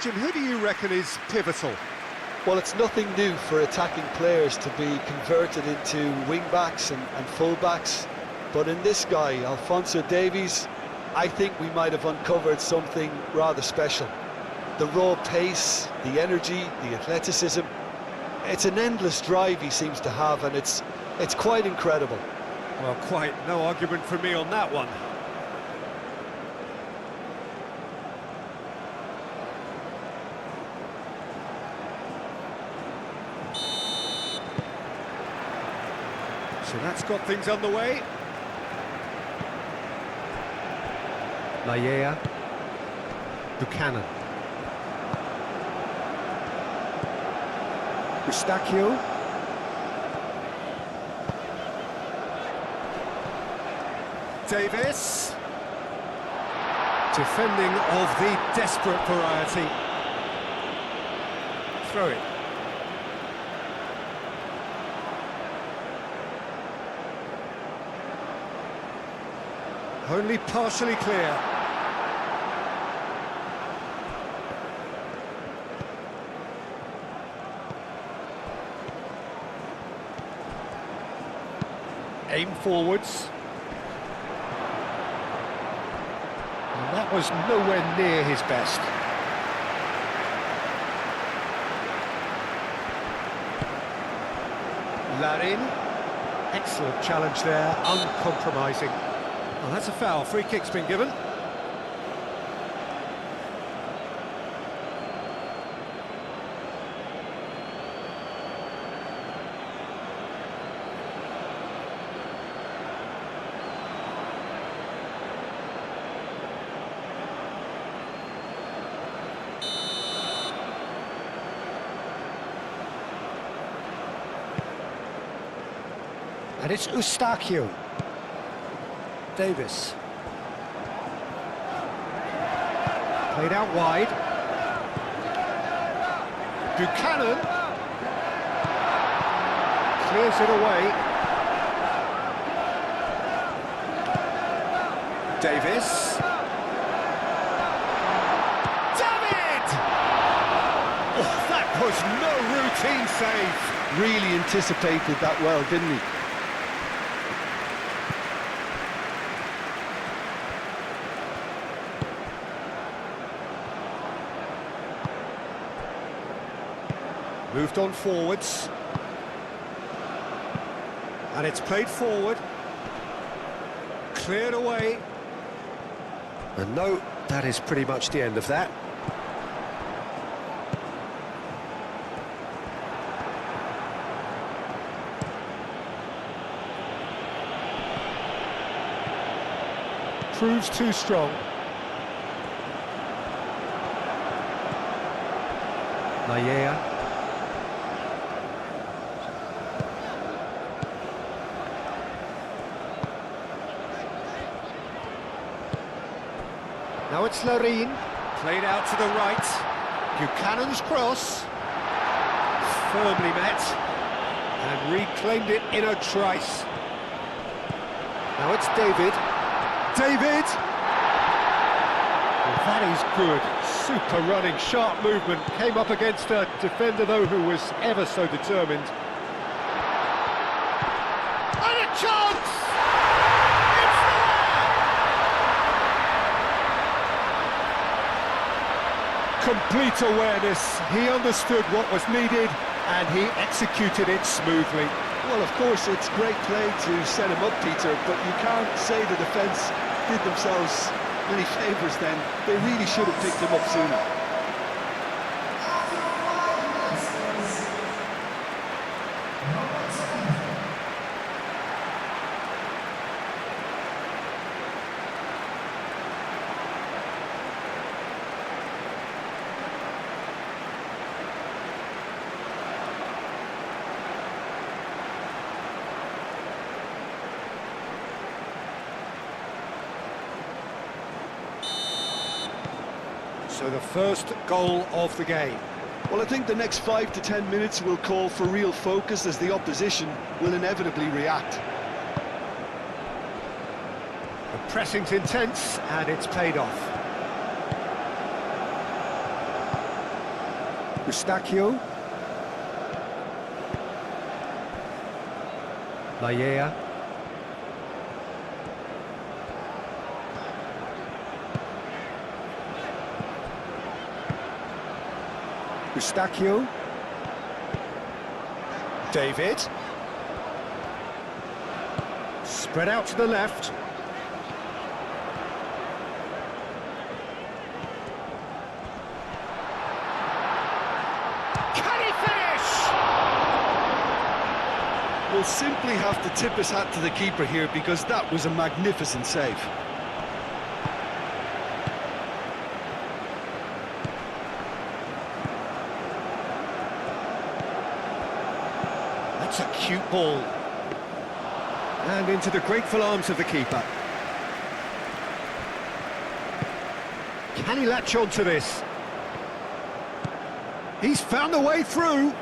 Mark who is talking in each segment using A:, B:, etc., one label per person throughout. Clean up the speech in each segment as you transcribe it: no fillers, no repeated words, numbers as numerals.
A: question, who do you reckon is pivotal?
B: Well, it's nothing new for attacking players to be converted into wing-backs and full-backs, but in this guy, Alphonso Davies, I think we might have uncovered something rather special. The raw pace, the energy, the athleticism, it's an endless drive he seems to have, and it's quite incredible.
A: Well, quite no argument from me on that one. So that's got things underway.
C: Layea. Buchanan. Eustachio.
A: Davis. Defending of the desperate variety. Throw it. Only partially clear. Aim forwards. And that was nowhere near his best. Larin. Excellent challenge there, uncompromising. Well, that's a foul. Free kick's been given. And it's Eustachio. Davis. Played out wide. Buchanan. Clears it away. Davis. David! Oh, that was no routine save.
B: Really anticipated that well, didn't he?
A: Moved on forwards. And it's played forward. Cleared away.
C: And no, that is pretty much the end of that.
A: Proves too strong.
C: Layea.
A: Now it's Larin, played out to the right. Buchanan's cross, firmly met, and reclaimed it in a trice. Now it's David. David! Well, that is good. Super running, sharp movement. Came up against a defender, though, who was ever so determined. And a chance! Complete awareness. He understood what was needed and he executed it smoothly.
B: Well, of course, it's great play to set him up, Peter, but you can't say the defence did themselves any favours then. They really should have picked him up sooner.
A: So the first goal of the game.
B: Well, I think the next 5 to 10 minutes will call for real focus as the opposition will inevitably react.
A: The pressing's intense and it's paid off. Eustachio. Laia. Eustachio. David. Spread out to the left. Can he finish?
B: We'll simply have to tip his hat to the keeper here because that was a magnificent save.
A: That's a cute ball. And into the grateful arms of the keeper. Can he latch on to this? He's found a way through.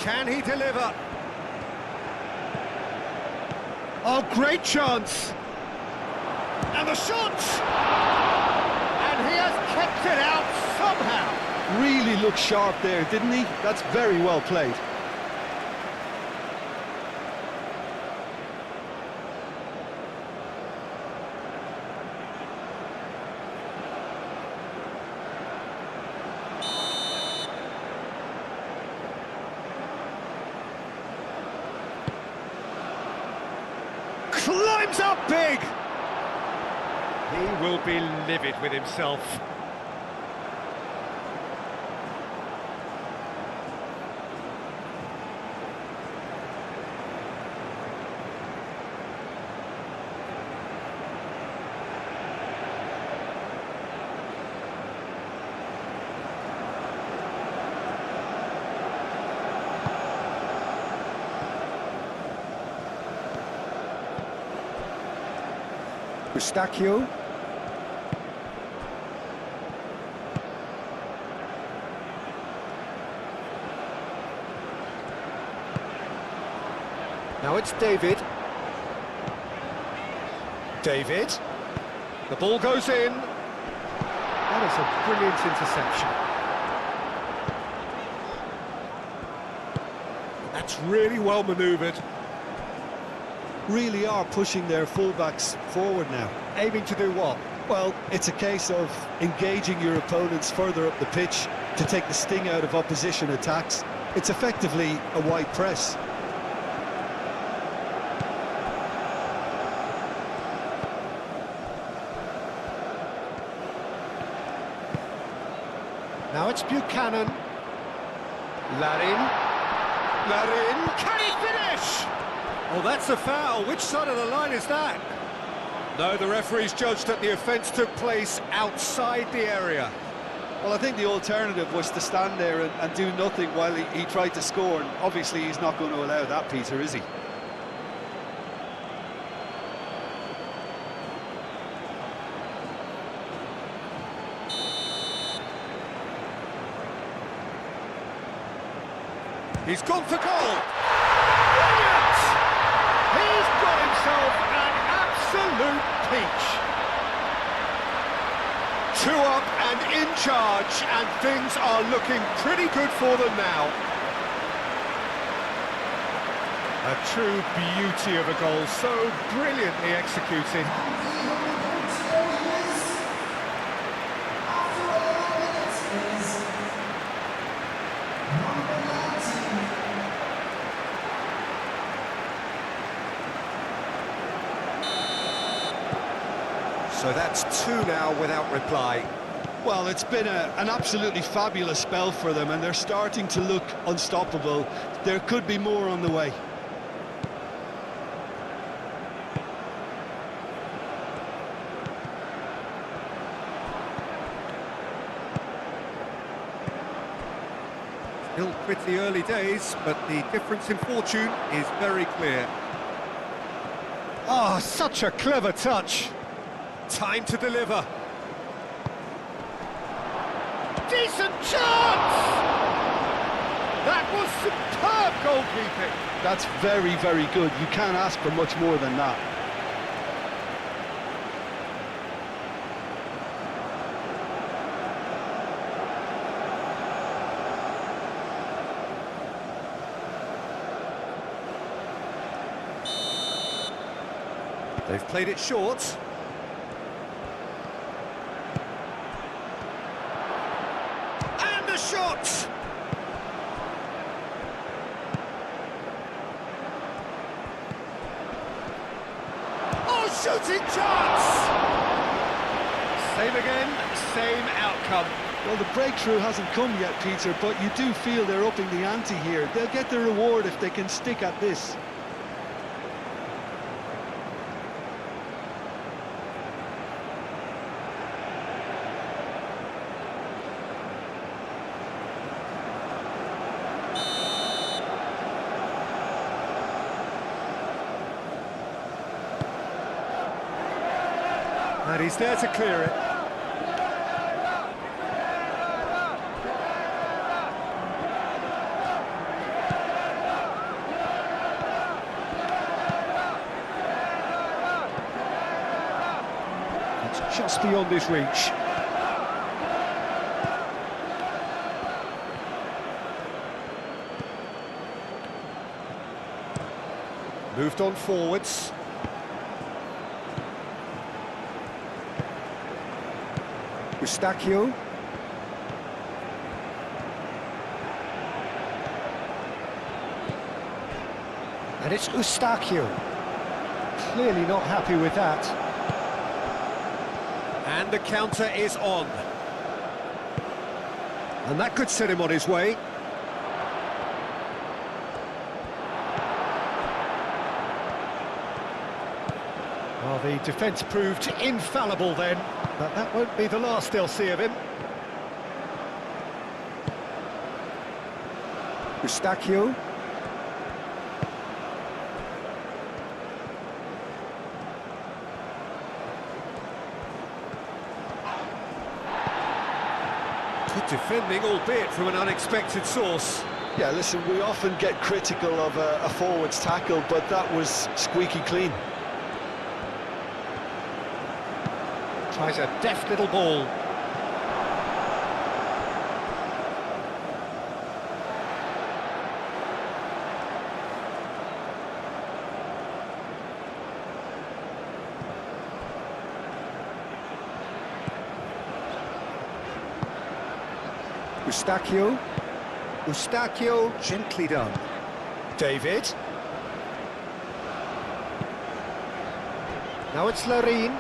A: Can he deliver? Oh, great chance! And the shot! And he has kept it out somehow!
B: Really looked sharp there, didn't he? That's very well played.
A: Climbs up big! He will be livid with himself. Eustachio. Now it's David. David. The ball goes in. That is a brilliant interception. That's really well manoeuvred.
B: Really are pushing their fullbacks forward now.
A: Aiming to do what?
B: Well, it's a case of engaging your opponents further up the pitch to take the sting out of opposition attacks. It's effectively a wide press.
A: Now it's Buchanan. Larin. Can he finish? Oh, that's a foul. Which side of the line is that? No, the referee's judged that the offence took place outside the area.
B: Well, I think the alternative was to stand there and do nothing while he tried to score, and obviously he's not going to allow that, Peter, is he?
A: He's gone for goal! Brilliant! He's got himself an absolute peach. 2 up and in charge, and things are looking pretty good for them now. A true beauty of a goal, so brilliantly executed. So that's 2 now without reply.
B: Well, it's been an absolutely fabulous spell for them, and they're starting to look unstoppable. There could be more on the way.
A: Still pretty early days, but the difference in fortune is very clear. Oh, such a clever touch. Time to deliver. Decent chance! That was superb goalkeeping.
B: That's very, very good. You can't ask for much more than that.
A: They've played it short. And a shot! Oh, shooting chance! Same again, same outcome.
B: Well, the breakthrough hasn't come yet, Peter, but you do feel they're upping the ante here. They'll get the reward if they can stick at this.
A: And he's there to clear it. It's just beyond his reach. Moved on forwards. Eustachio. And it's Eustachio. Clearly not happy with that. And the counter is on. And that could set him on his way. Well, the defence proved infallible then, but that won't be the last they'll see of him. Eustachio. Good defending, albeit from an unexpected source.
B: Yeah, listen, we often get critical of a forward's tackle, but that was squeaky clean.
A: Tries a deft little ball. Eustachio. Eustachio, gently done. David. Now it's Larin.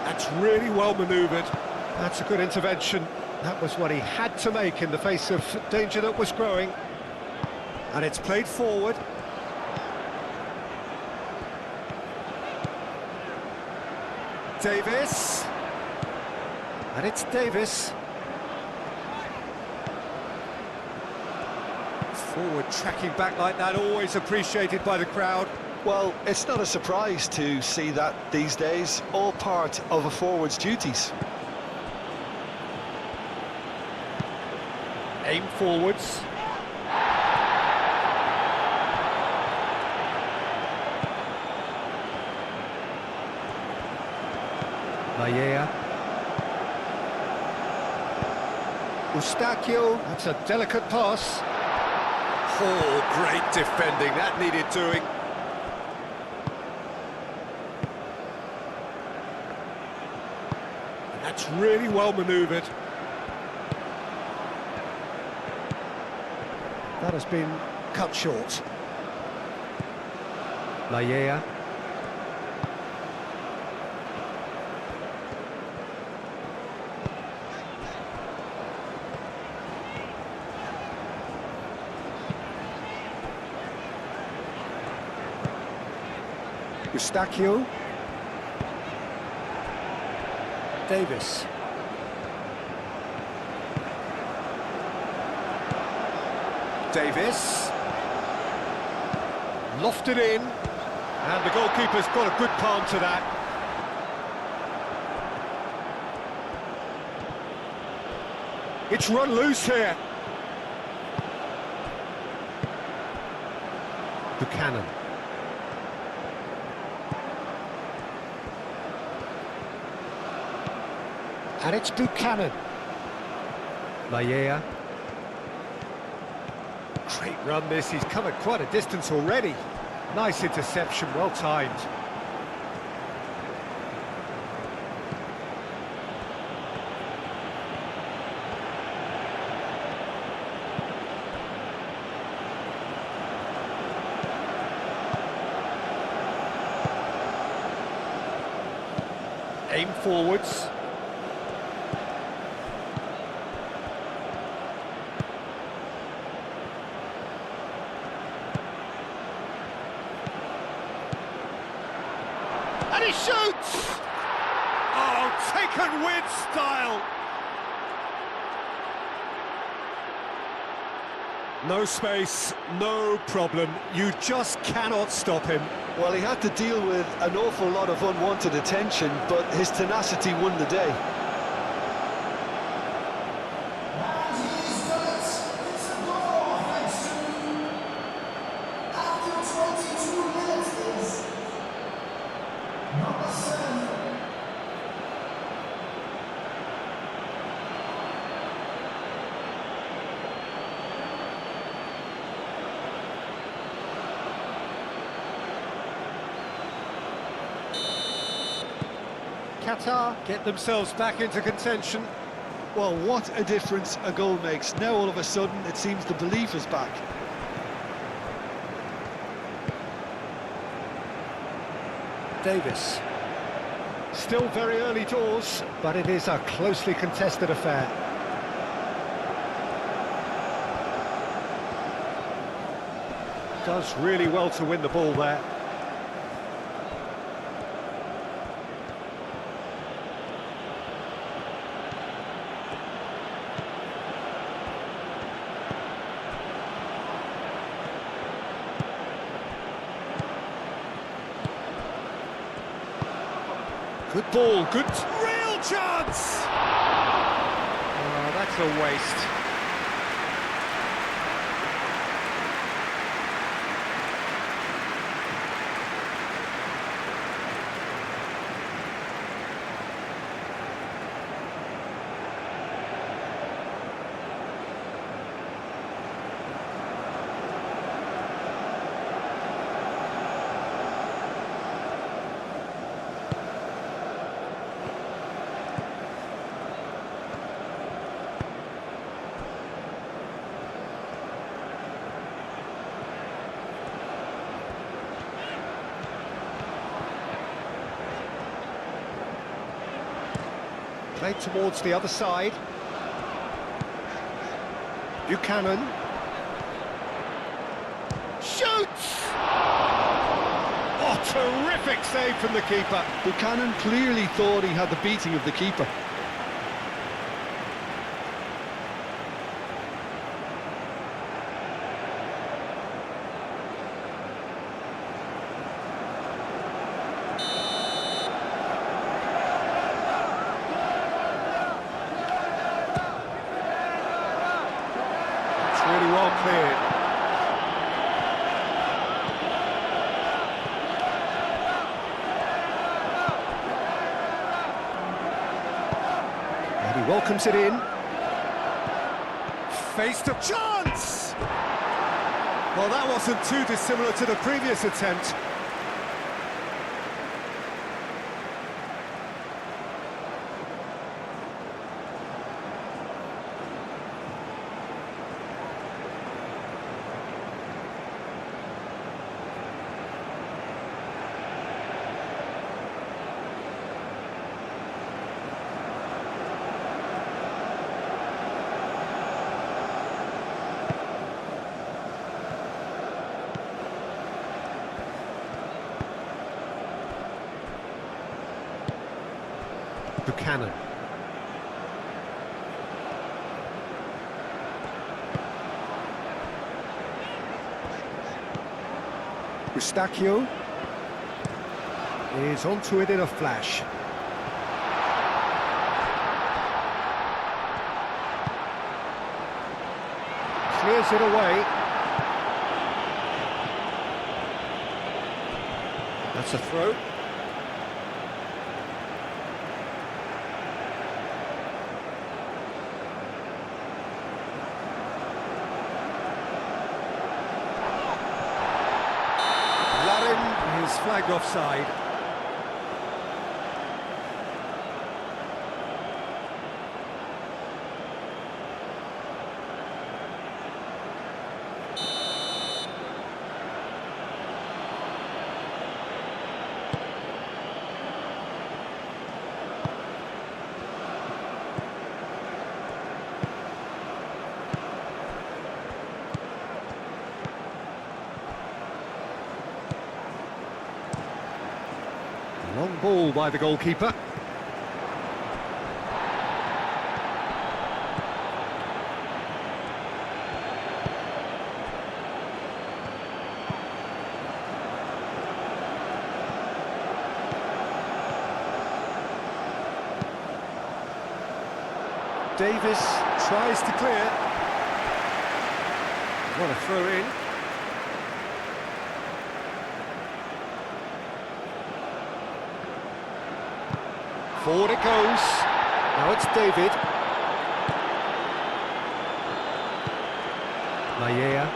A: That's really well manoeuvred. That's a good intervention. That was what he had to make in the face of danger that was growing. And it's played forward. Davis. And it's Davis. Forward tracking back like that, always appreciated by the crowd.
B: Well, it's not a surprise to see that these days, all part of a forward's duties.
A: Aim forwards. Maya. Eustachio, that's a delicate pass. Oh, great defending, that needed doing. That's really well manoeuvred. That has been cut short. Maya. Eustachio. Davis. Davis. Lofted in. And the goalkeeper's got a good palm to that. It's run loose here. Buchanan. And it's Buchanan. Maya. Great run this, he's covered quite a distance already. Nice interception, well timed. Aim forwards. And he shoots! Oh, taken with style! No space, no problem. You just cannot stop him.
B: Well, he had to deal with an awful lot of unwanted attention, but his tenacity won the day.
A: Qatar get themselves back into contention.
B: Well, what a difference a goal makes. Now all of a sudden it seems the belief is back.
A: Davis. Still very early doors, but it is a closely contested affair. Does really well to win the ball there. Good ball, good real chance! Oh, that's a waste. Played towards the other side. Buchanan. Shoots! Oh, terrific save from the keeper.
B: Buchanan clearly thought he had the beating of the keeper.
A: Really well cleared. And he welcomes it in. Faced a chance! Well, that wasn't too dissimilar to the previous attempt. Buchanan. Eustachio is onto it in a flash. Clears it away. That's a throw. Larin is flagged offside. Long ball by the goalkeeper. Davis tries to clear. What a throw in. Forward it goes. Now it's David. Maya.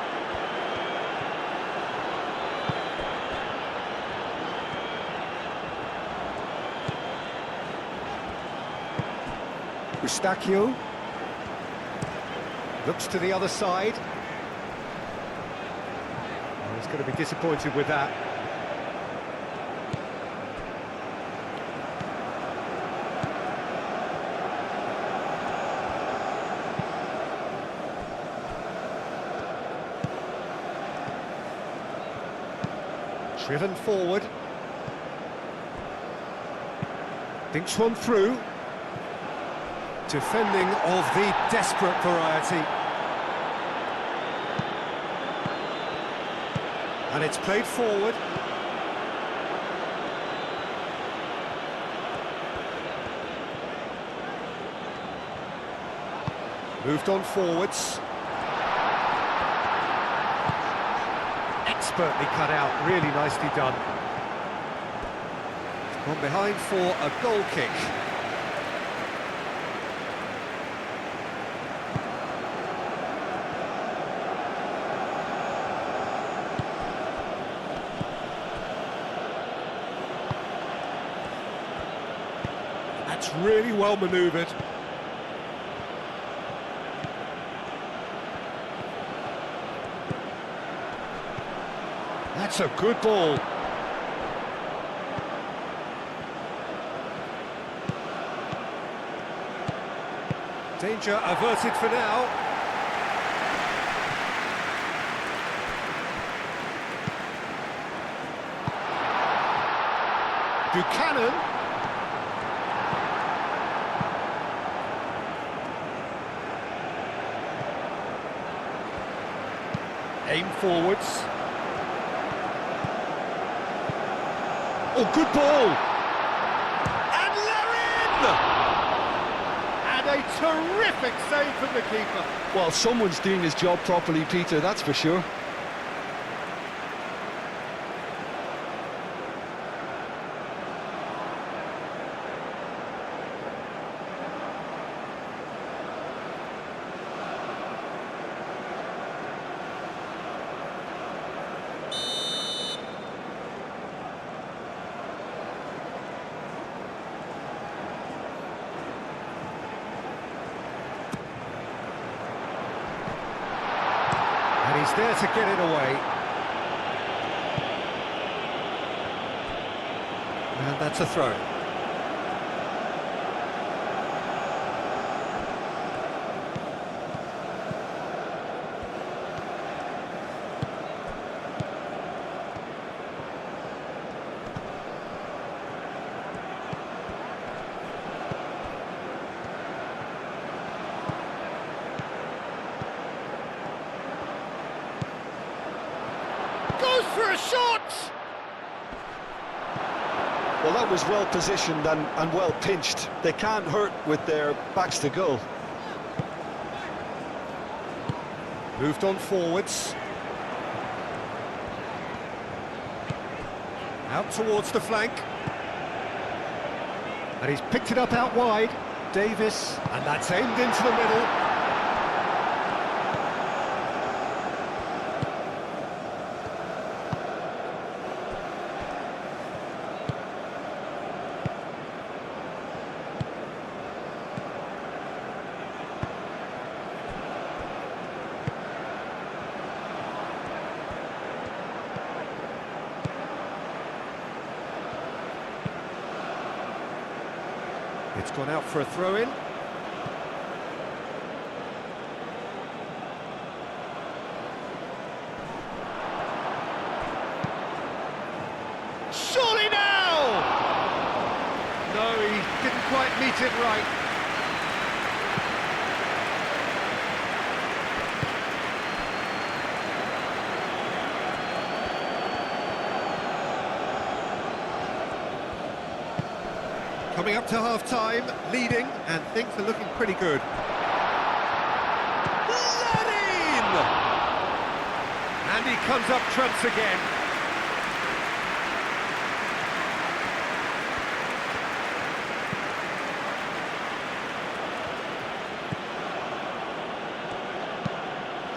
A: Eustachio looks to the other side. Oh, he's going to be disappointed with that. Driven forward. Thinks one through. Defending of the desperate variety. And it's played forward. Moved on forwards. Expertly cut out, really nicely done. Gone behind for a goal kick. That's really well manoeuvred. That's a good ball. Danger averted for now. Buchanan. Aim forwards. Oh, good ball! And Larin! And a terrific save from the keeper.
B: Well, someone's doing his job properly, Peter, that's for sure.
A: And he's there to get it away. And that's a throw. for a shot!
B: Well, that was well positioned and well pinched. They can't hurt with their backs to goal.
A: Moved on forwards. Out towards the flank. And he's picked it up out wide. Davis, and that's aimed into the middle. It's gone out for a throw-in. Surely now! No, he didn't quite meet it right. Coming up to half-time, leading, and things are looking pretty good. Let in! And he comes up trumps again.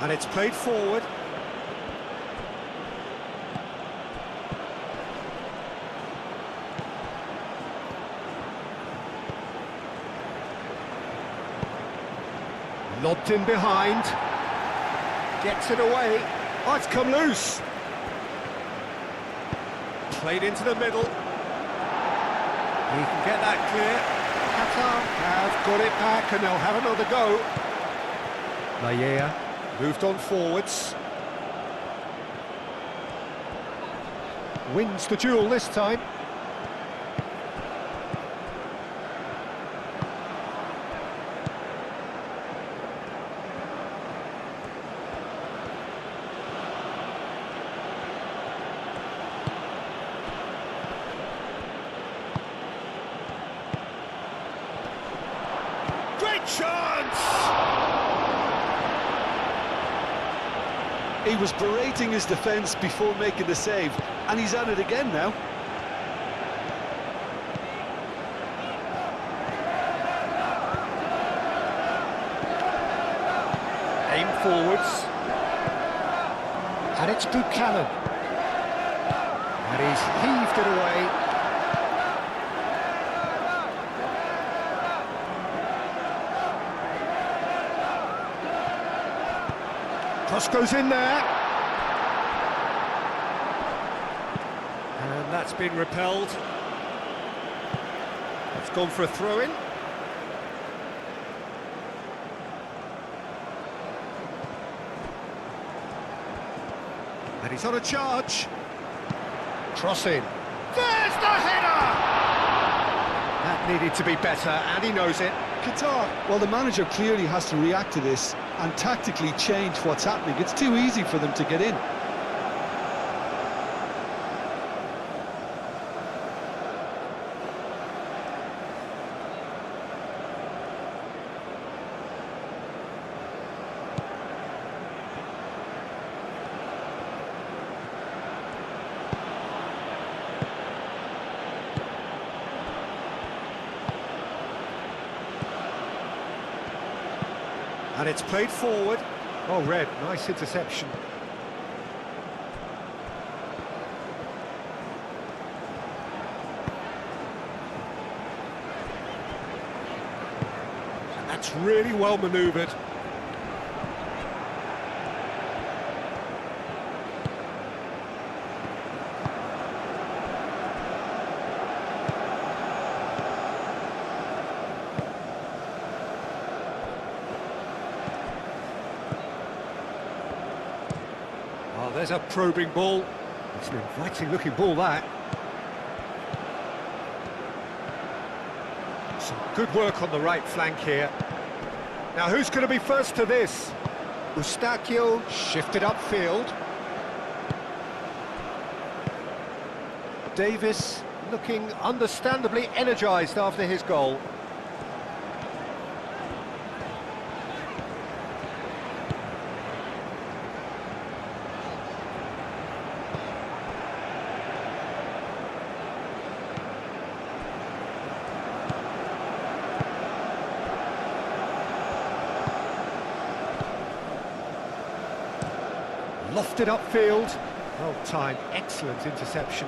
A: And it's played forward. Lobbed in behind. Gets it away. Oh, it's come loose. Played into the middle. He can get that clear. Qatar have got it back and they'll have another go. Layea moved on forwards. Wins the duel this time. Great chance!
B: He was berating his defence before making the save, and he's at it again now.
A: Aim forwards. And it's Buchanan. And he's heaved it away. Cross goes in there. And that's been repelled. It's gone for a throw-in. And he's on a charge. Cross in. There's the header! That needed to be better, and he knows it.
B: Qatar, well, the manager clearly has to react to this and tactically change what's happening. It's too easy for them to get in.
A: And it's played forward. Oh, Red, nice interception. And that's really well manoeuvred. Oh, there's a probing ball. It's an inviting looking ball, that. Some good work on the right flank here. Now who's going to be first to this? Eustachio shifted upfield. Davis looking understandably energised after his goal. Lofted upfield. Well timed, excellent interception.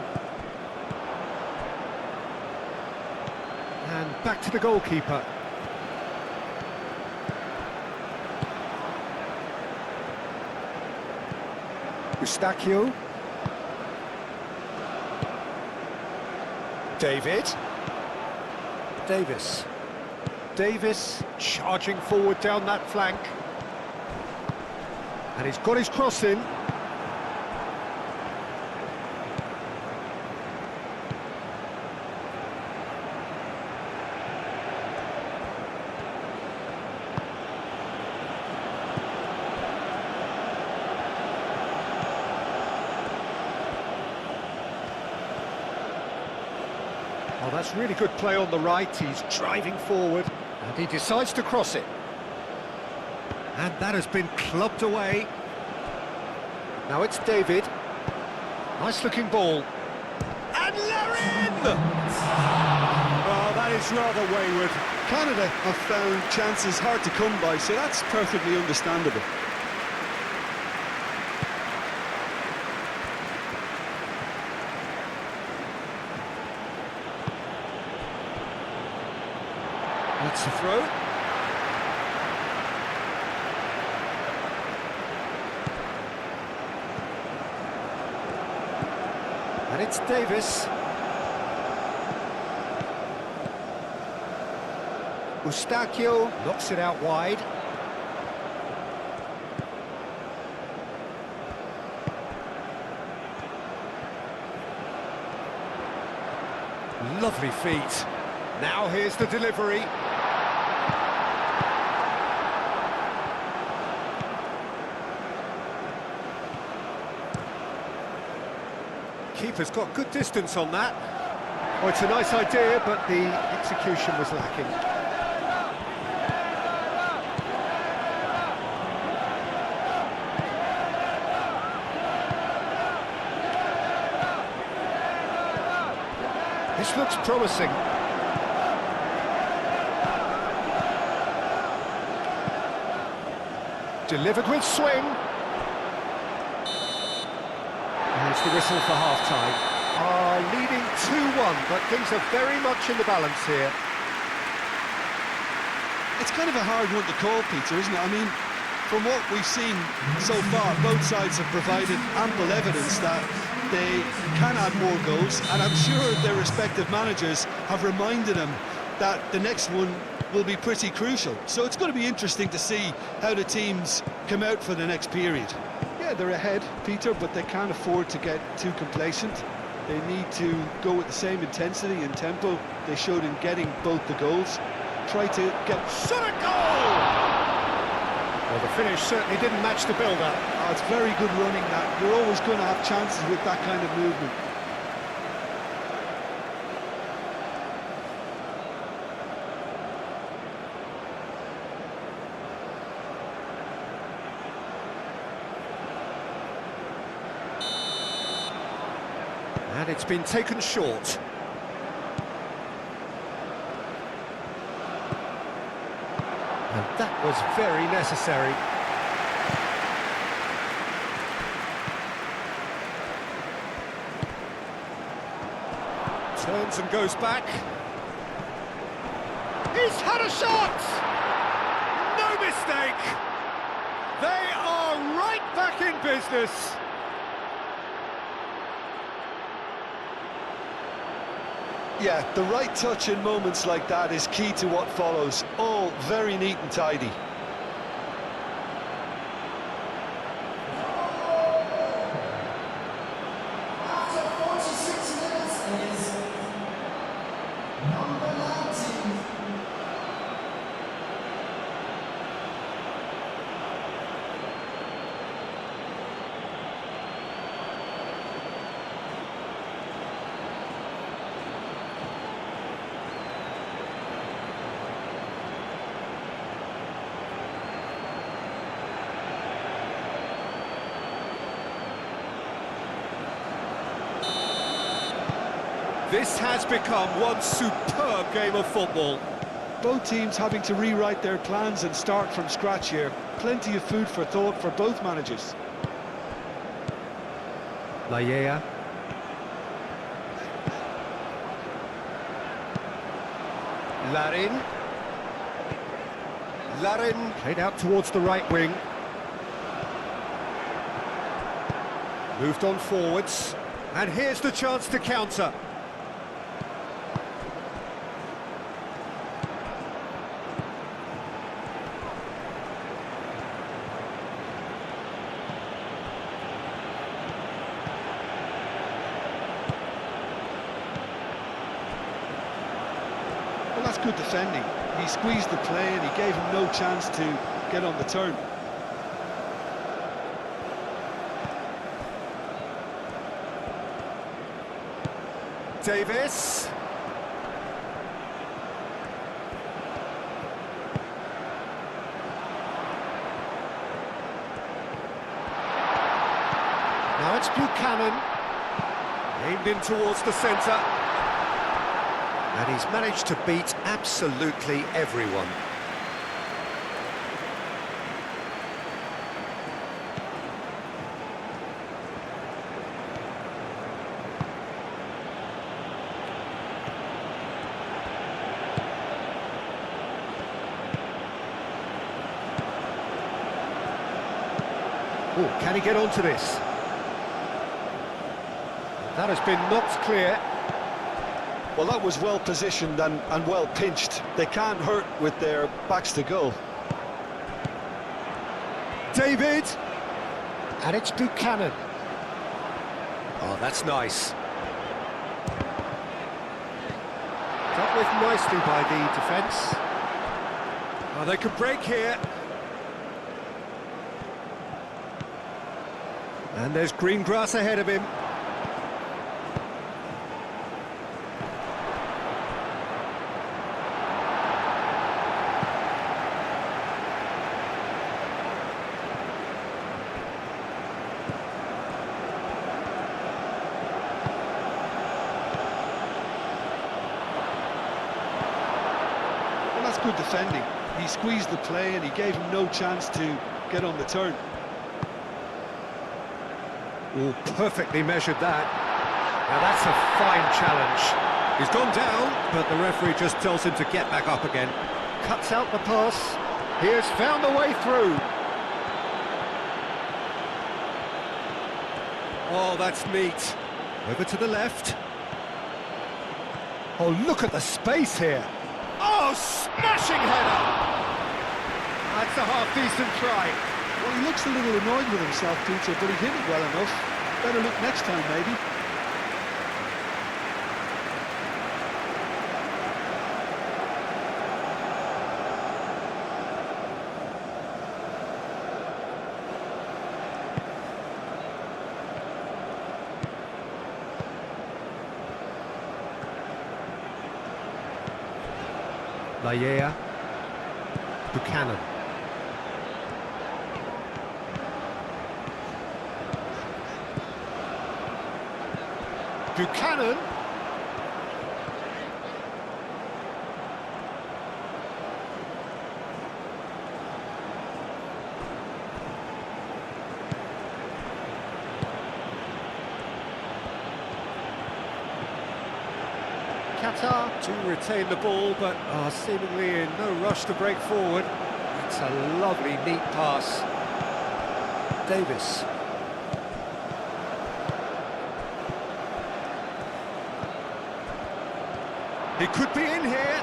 A: And back to the goalkeeper. Eustachio. David. Davis. Davis charging forward down that flank. And he's got his cross in. Oh, that's really good play on the right. He's driving forward and he decides to cross it. And that has been clubbed away. Now it's David. Nice looking ball. And Larin! Oh, that is rather wayward.
B: Canada have found chances hard to come by, so that's perfectly understandable.
A: That's the throw. And it's Davis. Eustachio knocks it out wide. Lovely feet. Now here's the delivery. Keeper's got good distance on that. Oh, it's a nice idea, but the execution was lacking. This looks promising. Delivered with swing. Here's the whistle for half-time. Leading 2-1, but things are very much in the balance here.
B: It's kind of a hard one to call, Peter, isn't it? I mean, from what we've seen so far, both sides have provided ample evidence that they can add more goals, and I'm sure their respective managers have reminded them that the next one will be pretty crucial. So it's going to be interesting to see how the teams come out for the next period. Yeah, they're ahead, Peter, but they can't afford to get too complacent. They need to go with the same intensity and tempo they showed in getting both the goals. Try to get...
A: Shot a goal! Well, the finish certainly didn't match the build-up.
B: Oh, it's very good running, that. You're always going to have chances with that kind of movement.
A: And it's been taken short. And that was very necessary. Turns and goes back. He's had a shot! No mistake! They are right back in business.
B: Yeah, the right touch in moments like that is key to what follows. All very neat and tidy.
D: After 46 minutes is number 19.
A: This has become one superb game of football.
B: Both teams having to rewrite their plans and start from scratch here. Plenty of food for thought for both managers.
C: Laia.
A: Larin. Larin played out towards the right wing. Moved on forwards. And here's the chance to counter.
B: Well, that's good defending. He squeezed the play and he gave him no chance to get on the turn.
A: Davis. Now it's Buchanan. Aimed in towards the centre.
C: And he's managed to beat absolutely everyone.
A: Oh, can he get onto this? That has been knocked clear.
B: Well, that was well positioned and well pinched. They can't hurt with their backs to goal.
A: David! And it's Buchanan. Oh, that's nice. Dealt with nicely by the defence. Oh, they could break here. And there's green grass ahead of him.
B: Well, that's good defending. He squeezed the play and he gave him no chance to get on the turn.
A: Oh, perfectly measured that. Now that's a fine challenge. He's gone down, but the referee just tells him to get back up again. Cuts out the pass. He has found a way through. Oh, that's neat. Over to the left. Oh, look at the space here. Oh, smashing header! That's a half-decent try.
B: Well, he looks a little annoyed with himself, Peter, but he hit it well enough. Better look next time, maybe.
C: Laia. Buchanan.
A: Buchanan. Qatar to retain the ball, but are seemingly in no rush to break forward. It's a lovely, neat pass. Davis. He could be in here.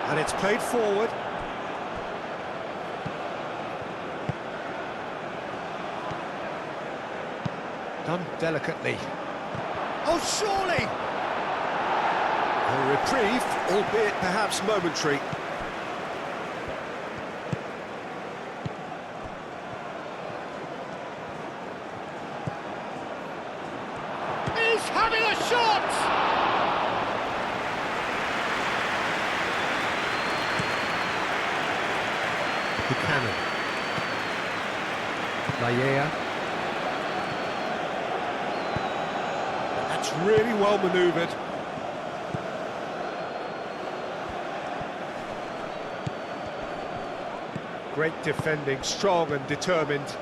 A: And it's played forward. Done delicately. Oh, surely! A reprieve, albeit perhaps momentary. He's having a shot!
C: Buchanan. Laia.
A: That That's really well manoeuvred. Great defending, strong and determined.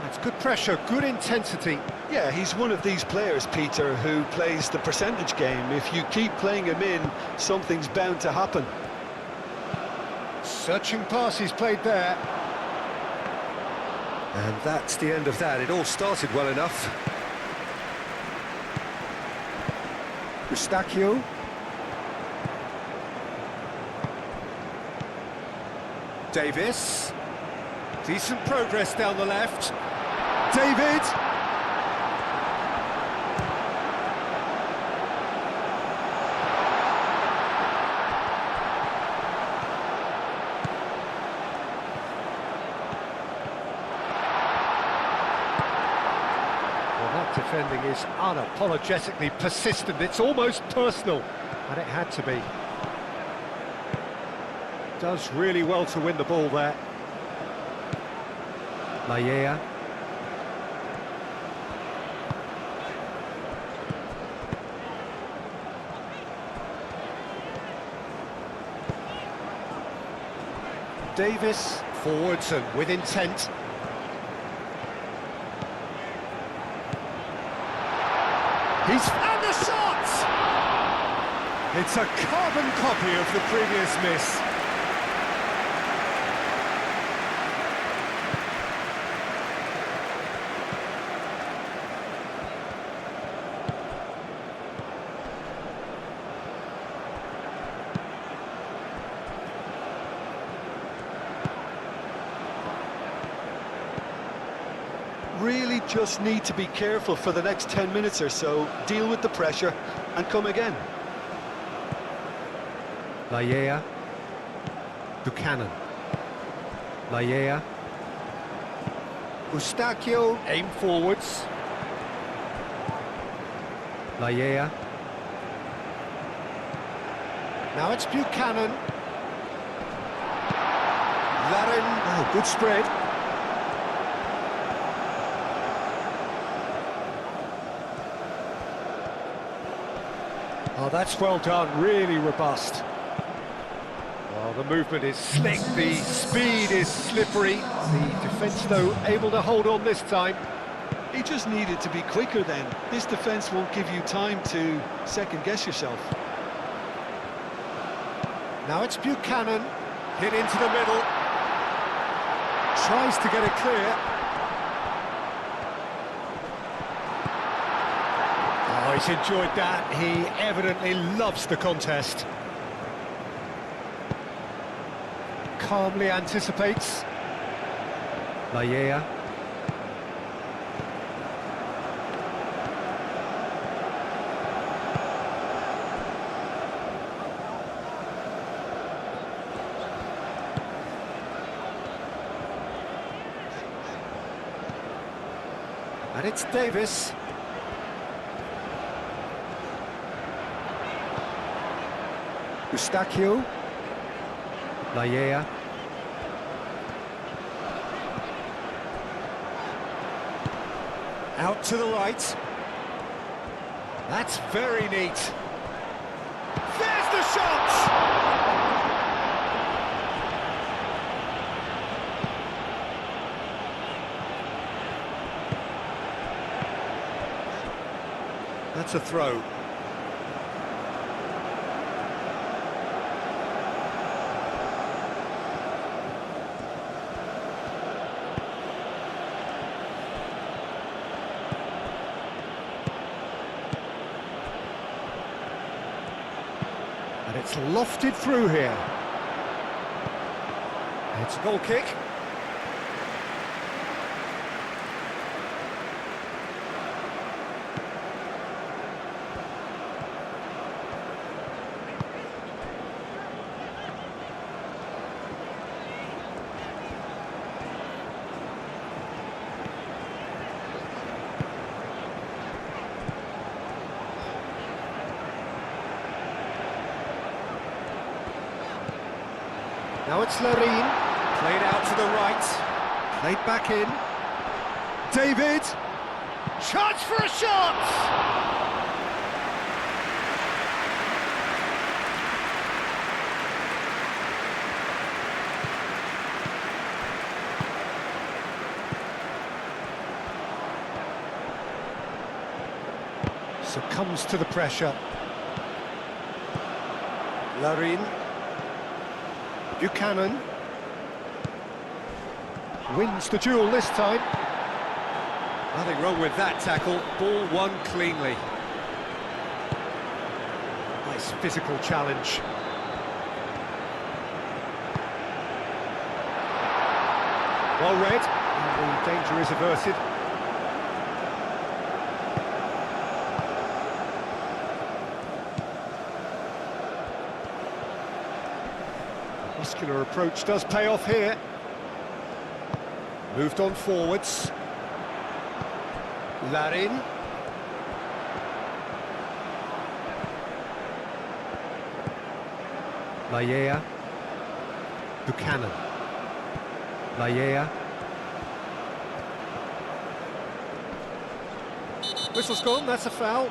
A: That's good pressure, good intensity.
B: Yeah, he's one of these players, Peter, who plays the percentage game. If you keep playing him in, something's bound to happen.
A: Searching pass he's played there.
C: And that's the end of that. It all started well enough.
A: Eustachio. Davis. Decent progress down the left. David. Well, that defending is unapologetically persistent. It's almost personal, and it had to be. Does really well to win the ball there.
C: Laya.
A: Davis forwards and with intent. He's found the shot! It's a carbon copy of the previous miss.
B: Really just need to be careful for the next 10 minutes or so, deal with the pressure and come again.
C: Laya. Buchanan. Laya.
A: Eustachio aim forwards.
C: Laya.
A: Now it's Buchanan. Larin, oh, good spread. Oh, that's well done, really robust. Well, the movement is slick, the speed is slippery. The defence, though, able to hold on this time.
B: He just needed to be quicker then. This defence won't give you time to second-guess yourself.
A: Now it's Buchanan, hit into the middle. Tries to get it clear. Oh, he's enjoyed that. He evidently loves the contest. Calmly anticipates.
C: Laya.
A: And it's Davis. Eustachio.
C: Laya.
A: Out to the right. That's very neat. There's the shot! That's a throw. And it's lofted through here. It's a goal kick. Now it's Larin, played out to the right, played back in. David, Chance for a shot! Succumbs to the pressure. Larin. Buchanan. Wins the duel this time. Nothing wrong with that tackle. Ball won cleanly. Nice physical challenge. Well read, and the danger is averted. Muscular approach does pay off here. Moved on forwards. Larin. Laia. Buchanan. Laia. Whistle's gone, that's a foul.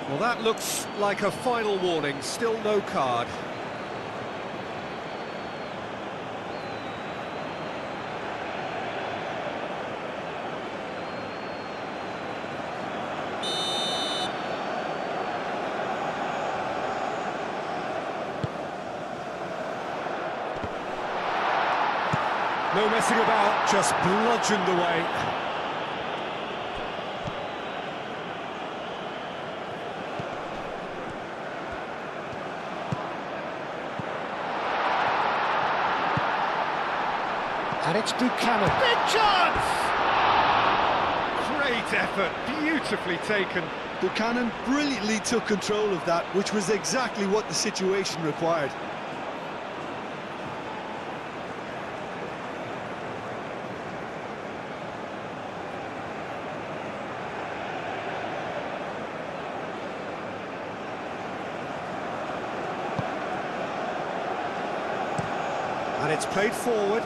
A: Well, that looks like a final warning, still no card. No messing about, just bludgeoned away. And it's Buchanan. Big chance! Great effort, beautifully taken.
B: Buchanan brilliantly took control of that, which was exactly what the situation required.
A: And it's played forward.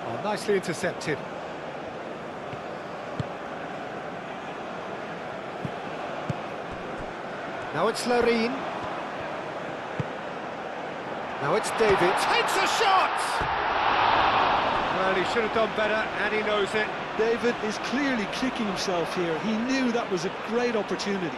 A: Oh, nicely intercepted. Now it's Larin. Now it's David. Takes a shot! Well, he should have done better, and he knows it.
B: David is clearly kicking himself here. He knew that was a great opportunity.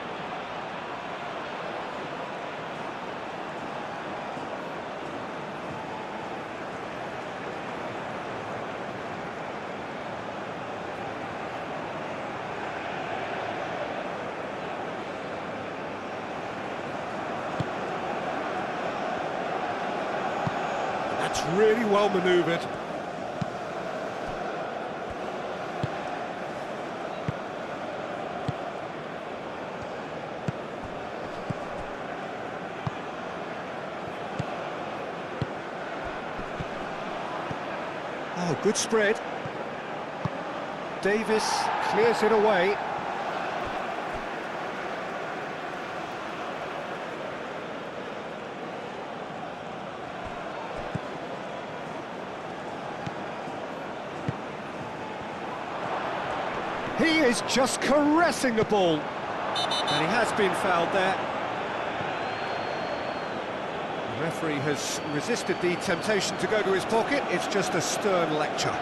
A: That's really well manoeuvred. Oh, good spread. Davis clears it away. He is just caressing the ball. And he has been fouled there. The referee has resisted the temptation to go to his pocket. It's just a stern lecture.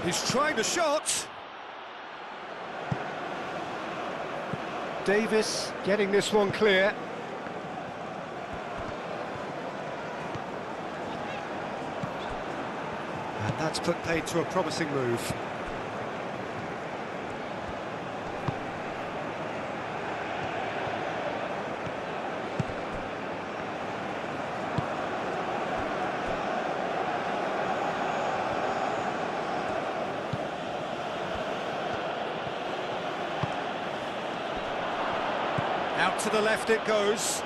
A: He's trying the shot. Davis getting this one clear. And that's put paid to a promising move. Out to the left it goes.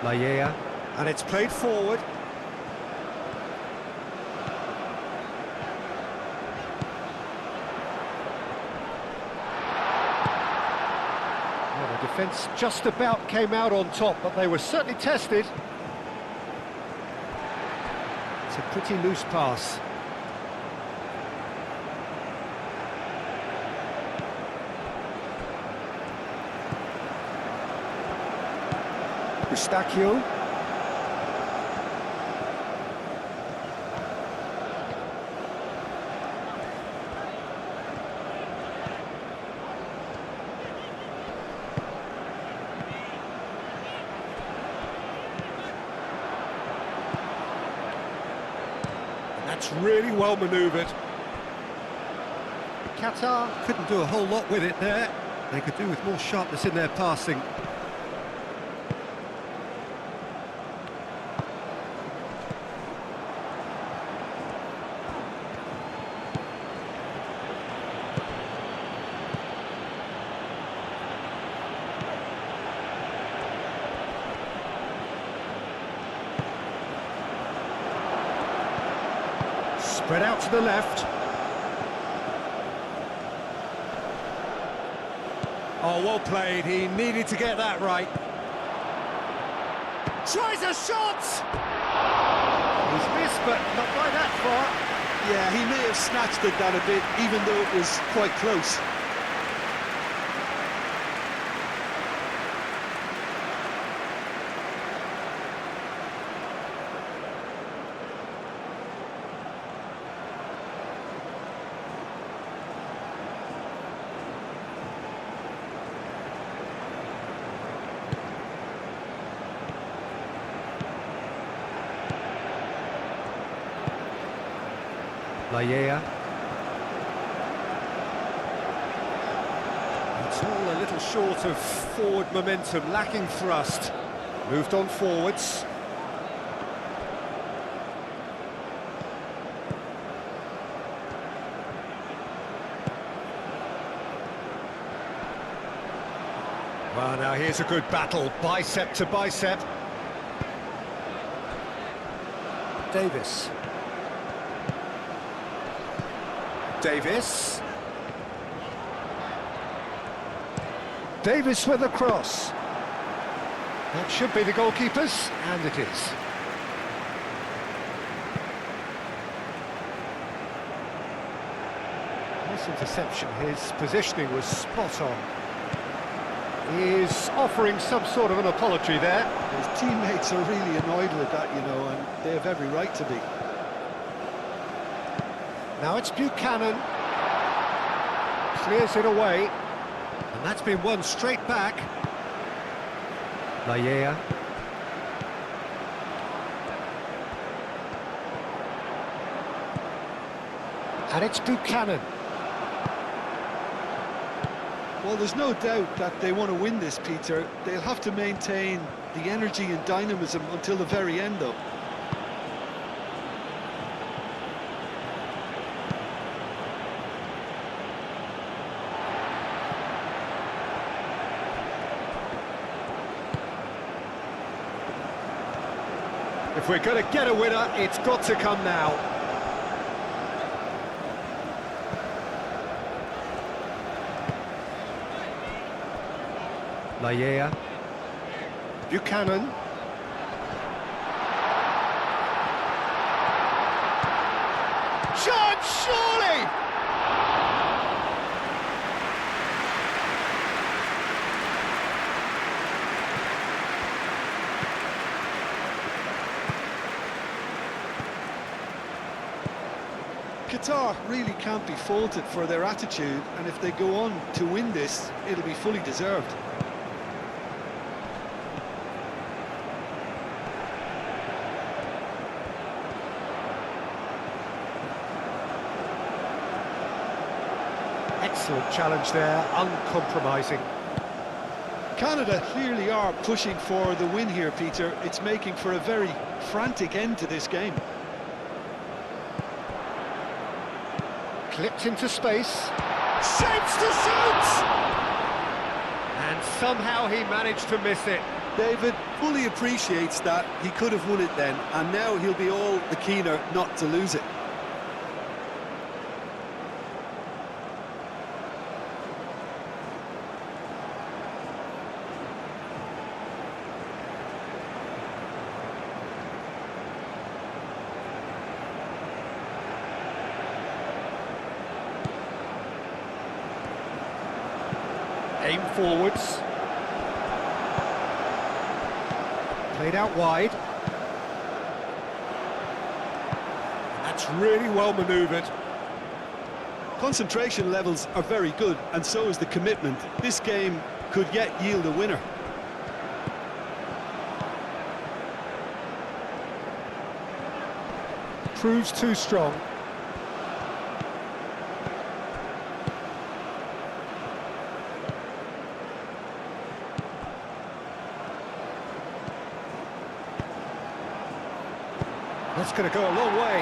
C: Layea.
A: And it's played forward. Well, the defence just about came out on top, but they were certainly tested. It's a pretty loose pass. Eustachio. That's really well manoeuvred. Qatar couldn't do a whole lot with it there. They could do with more sharpness in their passing. Spread out to the left. Oh, well played. He needed to get that right. Tries a shot! He's missed, but not by that far.
B: Yeah, he may have snatched at that a bit, even though it was quite close.
C: Layea.
A: It's all a little short of forward momentum, lacking thrust. Moved on forwards. Well, now here's a good battle, bicep to bicep. Davis. Davis. Davis with a cross. That should be the goalkeeper's, and it is. Nice interception. His positioning was spot on. He is offering some sort of an apology there.
B: His teammates are really annoyed with that, you know, and they have every right to be.
A: Now it's Buchanan. Clears it away. And that's been won straight back.
C: Layea.
A: And it's Buchanan.
B: Well, there's no doubt that they want to win this, Peter. They'll have to maintain the energy and dynamism until the very end, though.
A: If we're going to get a winner, it's got to come now.
C: Layea.
A: Buchanan. Shot, surely!
B: Qatar really can't be faulted for their attitude, and if they go on to win this, it'll be fully deserved.
A: Excellent challenge there, uncompromising.
B: Canada clearly are pushing for the win here, Peter. It's making for a very frantic end to this game.
A: Slipped into space. Shapes to shoot! And somehow he managed to miss it.
B: David fully appreciates that he could have won it then, and now he'll be all the keener not to lose it.
A: Aim forwards. Played out wide. That's really well manoeuvred.
B: Concentration levels are very good, and so is the commitment. This game could yet yield a winner.
A: Proves too strong. That's going to go a long way.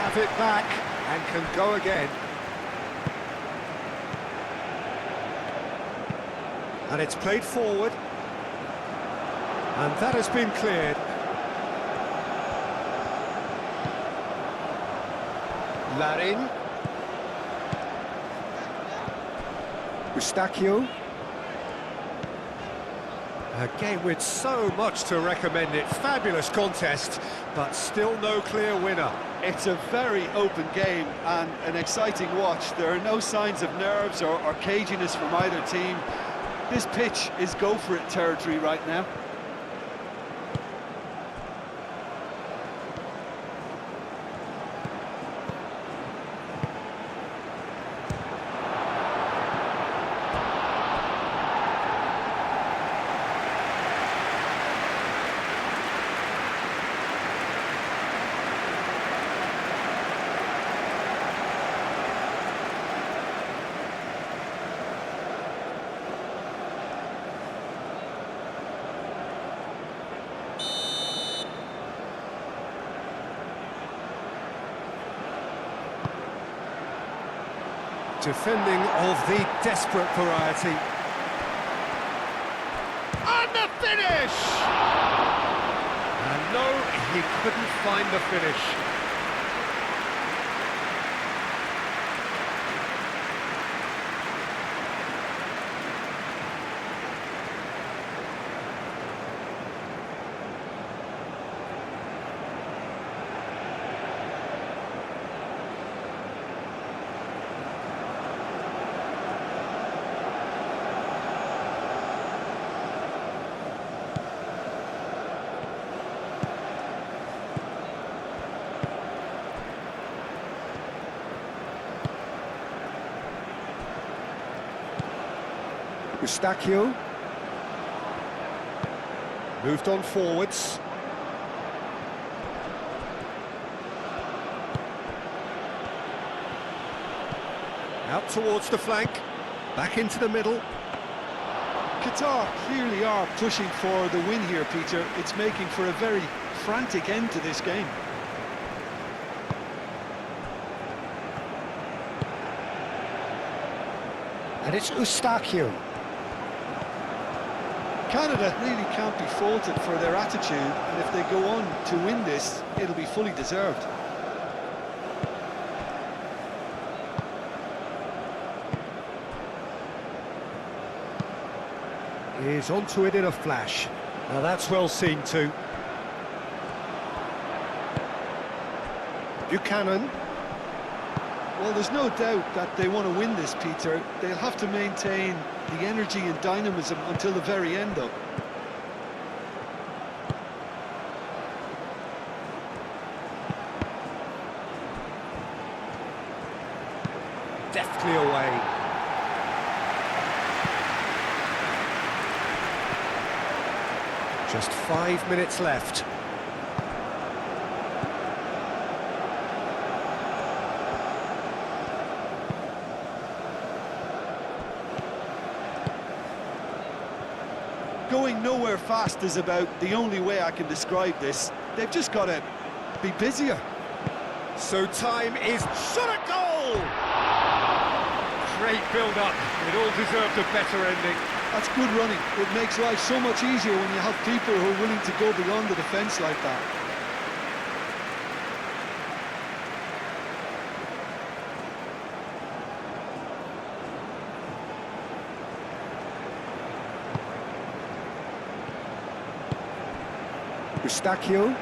A: Have it back and can go again. And it's played forward. And that has been cleared. Larin. Eustachio. Again, with so much to recommend it. Fabulous contest, but still no clear winner.
B: It's a very open game and an exciting watch. There are no signs of nerves or caginess from either team. This pitch is go-for-it territory right now.
A: Defending of the desperate variety. And the finish! And no, he couldn't find the finish. Eustachio. Moved on forwards. Out towards the flank. Back into the middle.
B: Qatar clearly are pushing for the win here, Peter. It's making for a very frantic end to this game.
A: And it's Eustachio.
B: Canada really can't be faulted for their attitude, and if they go on to win this, it'll be fully deserved.
A: He's onto it in a flash. Now that's well seen too. Buchanan.
B: Well, there's no doubt that they want to win this, Peter. They'll have to maintain the energy and dynamism until the very end, though.
A: Deftly away. Just 5 minutes left.
B: Going nowhere fast is about the only way I can describe this. They've just got to be busier.
A: So time is shot at goal! Great build-up. It all deserved a better ending.
B: That's good running. It makes life so much easier when you have people who are willing to go beyond the defence like that.
C: Eustachio.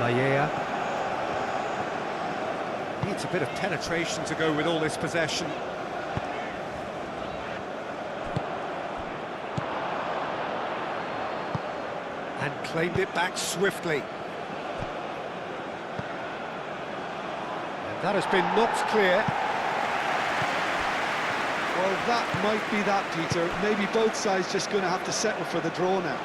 C: Laya.
A: Needs a bit of penetration to go with all this possession. And claimed it back swiftly. And that has been knocked clear.
B: Well, that might be that, Peter. Maybe both sides just going to have to settle for the draw now.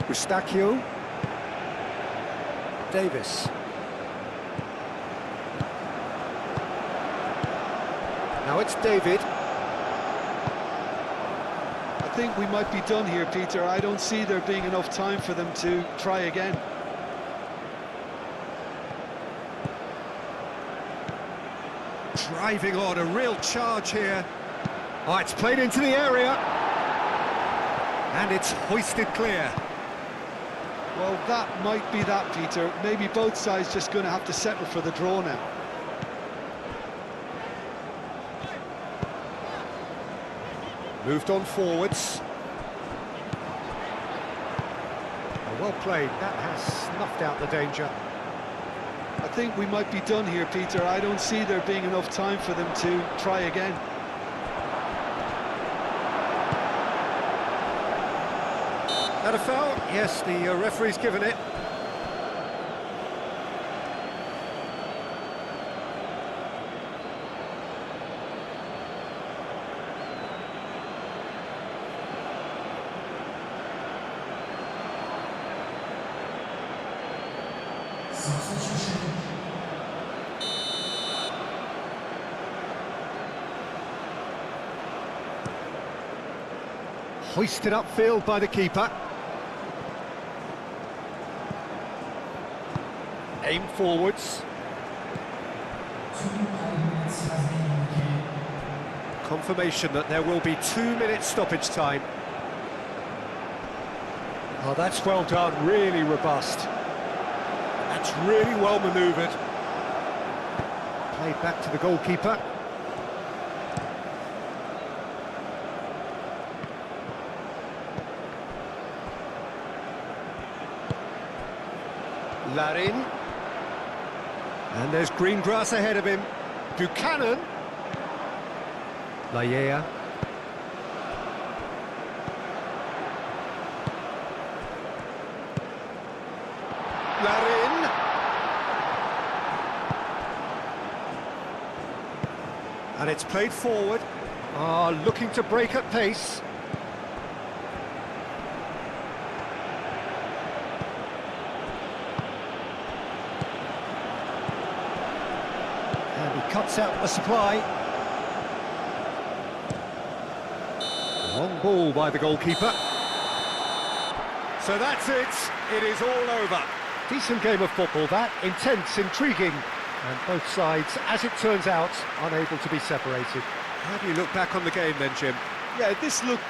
C: Eustachio. Davis. Now it's David.
B: I think we might be done here, Peter. I don't see there being enough time for them to try again.
A: Driving on, a real charge here. Oh, it's played into the area. And it's hoisted clear.
B: Well, that might be that, Peter. Maybe both sides just going to have to settle for the draw now.
A: Moved on forwards. Oh, well played. That has snuffed out the danger.
B: I think we might be done here, Peter. I don't see there being enough time for them to try again.
A: That a foul? Yes, the referee's given it.
D: Substitution.
A: Hoisted upfield by the keeper. Aimed forwards.
D: 2 minutes has been indicated.
A: Confirmation that there will be 2 minutes stoppage time. Oh, that's well done, really robust. That's really well manoeuvred. Played back to the goalkeeper. Larin. And there's green grass ahead of him. Buchanan.
C: Laya.
A: Larin. And it's played forward. Looking to break at pace. And he cuts out the supply. Long ball by the goalkeeper. So that's it. It is all over. Decent game of football, that. Intense, intriguing. And both sides, as it turns out, unable to be separated. How do you look back on the game then, Jim?
B: Yeah, this looked